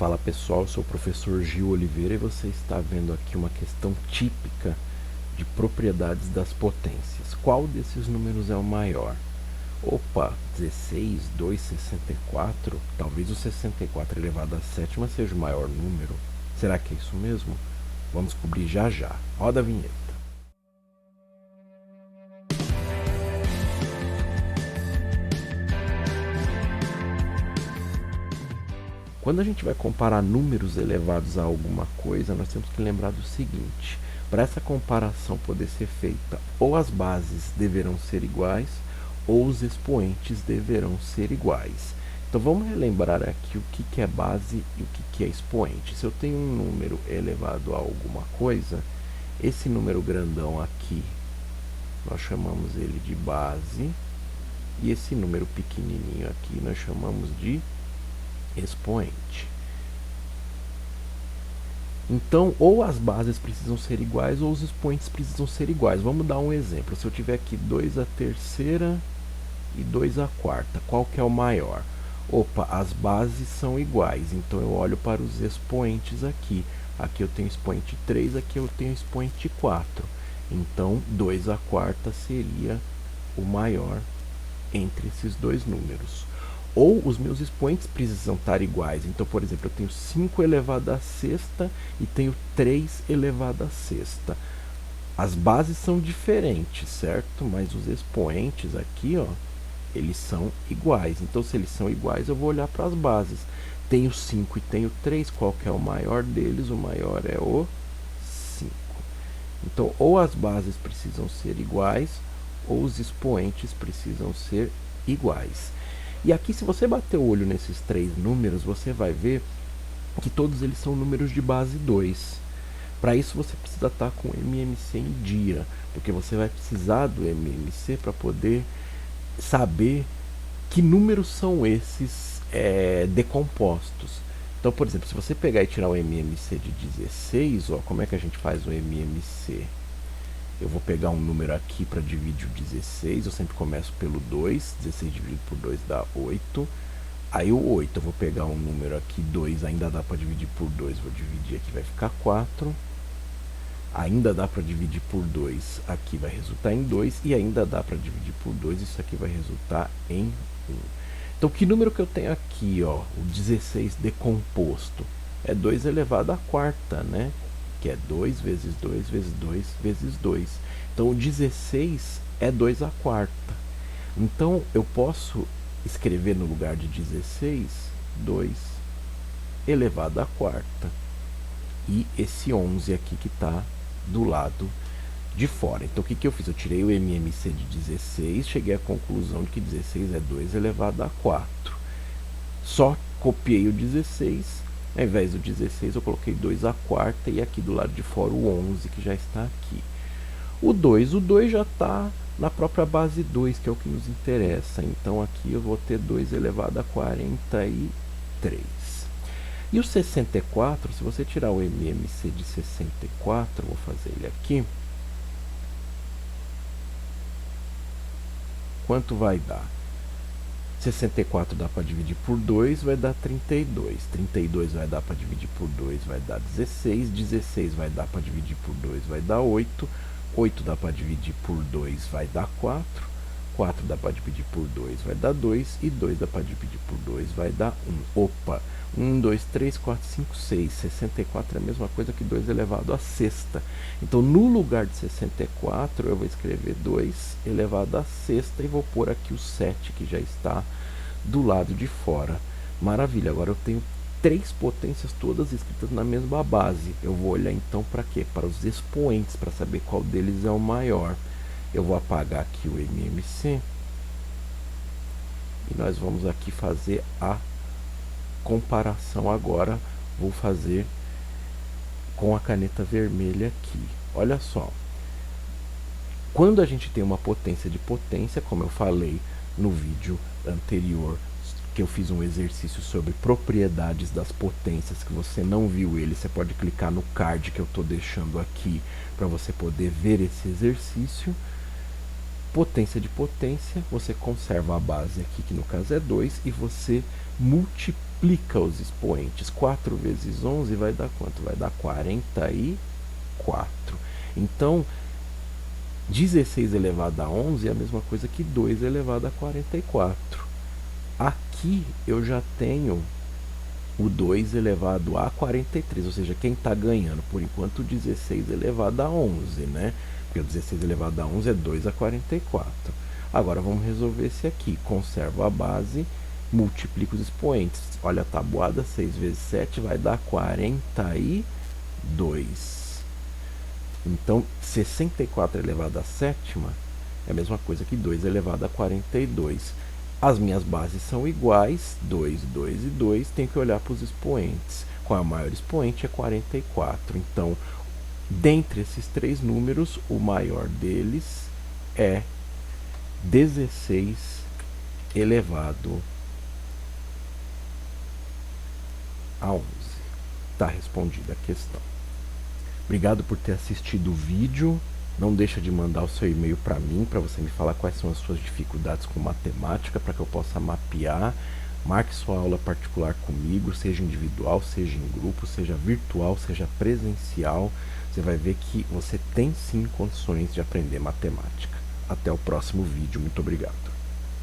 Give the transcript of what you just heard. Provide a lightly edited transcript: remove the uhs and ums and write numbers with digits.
Fala pessoal, eu sou o professor Gil Oliveira e você está vendo aqui uma questão típica de propriedades das potências. Qual desses números é o maior? Opa, 16, 2, 64? Talvez o 64 elevado à sétima seja o maior número. Será que é isso mesmo? Vamos descobrir já já. Roda a vinheta. Quando a gente vai comparar números elevados a alguma coisa, nós temos que lembrar do seguinte: para essa comparação poder ser feita, ou as bases deverão ser iguais, ou os expoentes deverão ser iguais. Então vamos relembrar aqui o que é base e o que é expoente. Se eu tenho um número elevado a alguma coisa, esse número grandão aqui, nós chamamos ele de base, e esse número pequenininho aqui nós chamamos de expoente. Então, ou as bases precisam ser iguais ou os expoentes precisam ser iguais. Vamos dar um exemplo. Se eu tiver aqui 2 à terceira e 2 à quarta, qual que é o maior? Opa, as bases são iguais, então eu olho para os expoentes aqui. Aqui eu tenho expoente 3, aqui eu tenho expoente 4. Então, 2 à quarta seria o maior entre esses dois números. Ou os meus expoentes precisam estar iguais. Então, por exemplo, eu tenho 5 elevado à sexta e tenho 3 elevado à sexta. As bases são diferentes, certo? Mas os expoentes aqui, ó, eles são iguais. Então, se eles são iguais, eu vou olhar para as bases. Tenho 5 e tenho 3, qual que é o maior deles? O maior é o 5. Então, ou as bases precisam ser iguais, ou os expoentes precisam ser iguais. E aqui, se você bater o olho nesses três números, você vai ver que todos eles são números de base 2. Para isso, você precisa estar com o MMC em dia, porque você vai precisar do MMC para poder saber que números são esses decompostos. Então, por exemplo, se você pegar e tirar o MMC de 16, ó, como é que a gente faz o MMC? Eu vou pegar um número aqui para dividir o 16, eu sempre começo pelo 2, 16 dividido por 2 dá 8. Aí o 8, eu vou pegar um número aqui, 2, ainda dá para dividir por 2, vou dividir aqui, vai ficar 4. Ainda dá para dividir por 2, aqui vai resultar em 2, e ainda dá para dividir por 2, isso aqui vai resultar em 1. Então, que número que eu tenho aqui, ó, o 16 decomposto? É 2 elevado à quarta, né? Que é 2 vezes 2 vezes 2 vezes 2. Então, o 16 é 2 à quarta. Então, eu posso escrever no lugar de 16, 2 elevado à quarta. E esse 11 aqui que está do lado de fora. Então, o que eu fiz? Eu tirei o MMC de 16, cheguei à conclusão de que 16 é 2 elevado a 4. Só copiei o 16. Ao invés do 16, eu coloquei 2 à quarta e aqui do lado de fora o 11, que já está aqui. O 2 já está na própria base 2, que é o que nos interessa. Então, aqui eu vou ter 2 elevado a 43. E o 64, se você tirar o MMC de 64, eu vou fazer ele aqui. Quanto vai dar? 64 dá para dividir por 2, vai dar 32. 32 vai dar para dividir por 2, vai dar 16. 16 vai dar para dividir por 2, vai dar 8. 8 dá para dividir por 2, vai dar 4. 4 dá para dividir por 2, vai dar 2. E 2 dá para dividir por 2, vai dar 1. Opa! 1, 2, 3, 4, 5, 6. 64 é a mesma coisa que 2 elevado à sexta. Então, no lugar de 64, eu vou escrever 2 elevado à sexta e vou pôr aqui o 7, que já está do lado de fora. Maravilha, agora eu tenho três potências todas escritas na mesma base. Eu vou olhar então para quê? Para os expoentes, para saber qual deles é o maior. Eu vou apagar aqui o MMC e nós vamos aqui fazer a comparação agora. Vou fazer com a caneta vermelha aqui. Olha só. Quando a gente tem uma potência de potência, como eu falei no vídeo anterior, que eu fiz um exercício sobre propriedades das potências, que você não viu ele, você pode clicar no card que eu estou deixando aqui para você poder ver esse exercício. Potência de potência, você conserva a base aqui, que no caso é 2, e você multiplica multiplica os expoentes. 4 vezes 11 vai dar quanto? Vai dar 44. Então, 16 elevado a 11 é a mesma coisa que 2 elevado a 44. Aqui eu já tenho o 2 elevado a 43, ou seja, quem está ganhando, por enquanto, 16 elevado a 11, né? Porque o 16 elevado a 11 é 2 a 44. Agora vamos resolver esse aqui. Conservo a base, multiplico os expoentes. Olha a tabuada, 6 vezes 7 vai dar 42. Então, 64 elevado a sétima é a mesma coisa que 2 elevado a 42. As minhas bases são iguais, 2, 2 e 2, tenho que olhar para os expoentes. Qual é o maior expoente? É 44. Então, dentre esses três números, o maior deles é 16 elevado a 11. Está respondida a questão. Obrigado por ter assistido o vídeo. Não deixa de mandar o seu e-mail para mim, para você me falar quais são as suas dificuldades com matemática, para que eu possa mapear. Marque sua aula particular comigo, seja individual, seja em grupo, seja virtual, seja presencial. Você vai ver que você tem sim condições de aprender matemática. Até o próximo vídeo. Muito obrigado.